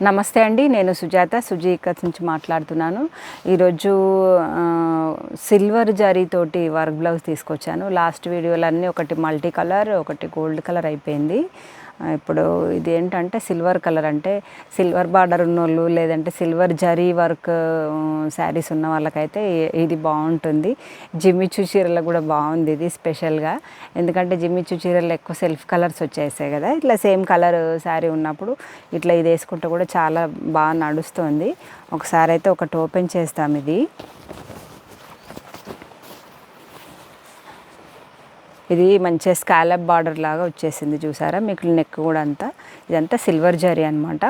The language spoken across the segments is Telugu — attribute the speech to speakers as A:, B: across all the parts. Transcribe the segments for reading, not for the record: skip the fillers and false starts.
A: నమస్తే అండి, నేను సుజాత సుజీకత్ నుంచి మాట్లాడుతున్నాను. ఈరోజు సిల్వర్ జరీతోటి వర్క్ బ్లౌజ్ తీసుకొచ్చాను. లాస్ట్ వీడియోలో అన్నీ ఒకటి మల్టీ కలర్, ఒకటి గోల్డ్ కలర్ అయిపోయింది. ఇప్పుడు ఇది ఏంటంటే సిల్వర్ కలర్, అంటే సిల్వర్ బార్డర్ ఉన్నోళ్ళు లేదంటే సిల్వర్ జరీ వర్క్ శారీస్ ఉన్న వాళ్ళకైతే ఇది బాగుంటుంది. జిమ్మిచూ చీరలకు కూడా బాగుంది ఇది స్పెషల్గా. ఎందుకంటే జిమ్మిచూ చీరలు ఎక్కువ సెల్ఫ్ కలర్స్ వచ్చేసాయి కదా, ఇట్లా సేమ్ కలర్ శారీ ఉన్నప్పుడు ఇట్లా ఇది వేసుకుంటే కూడా చాలా బాగా నడుస్తుంది. ఒకసారి అయితే ఒకటి ఓపెన్ చేస్తాం. ఇది మంచిగా స్కాలప్ బార్డర్ లాగా వచ్చేసింది, చూసారా? మీకు నెక్ కూడా ఇదంతా సిల్వర్ జరీ అనమాట.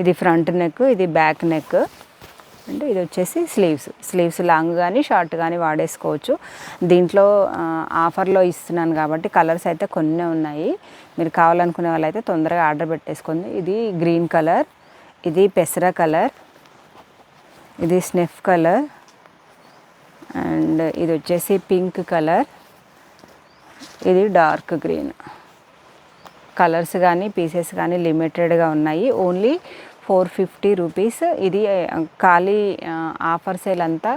A: ఇది ఫ్రంట్ నెక్, ఇది బ్యాక్ నెక్. అంటే ఇది వచ్చేసి స్లీవ్స్ లాంగ్ కానీ షార్ట్ కానీ వాడేసుకోవచ్చు. దీంట్లో ఆఫర్లో ఇస్తున్నాను కాబట్టి కలర్స్ అయితే కొన్ని ఉన్నాయి. మీరు కావాలనుకునే వాళ్ళైతే తొందరగా ఆర్డర్ పెట్టేసుకోండి. ఇది గ్రీన్ కలర్, ఇది పెసర కలర్, ఇది స్నెఫ్ కలర్, అండ్ ఇది వచ్చేసి పింక్ కలర్, ఇది డార్క్ గ్రీన్. కలర్స్ కానీ పీసెస్ కానీ లిమిటెడ్గా ఉన్నాయి. Only 450 rupees. ఇది ఖాళీ ఆఫర్ సేల్ అంతా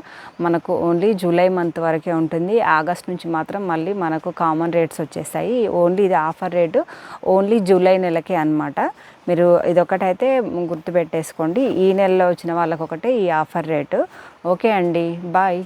A: మనకు ఓన్లీ జూలై మంత్ వరకే ఉంటుంది. ఆగస్ట్ నుంచి మాత్రం మళ్ళీ మనకు కామన్ రేట్స్ వచ్చేస్తాయి. ఓన్లీ ఇది ఆఫర్ రేటు ఓన్లీ జూలై నెలకే అనమాట. మీరు ఇదొకటైతే గుర్తుపెట్టేసుకోండి. ఈ నెలలో వచ్చిన వాళ్ళకొకటే ఈ ఆఫర్ రేటు. ఓకే అండి, బాయ్.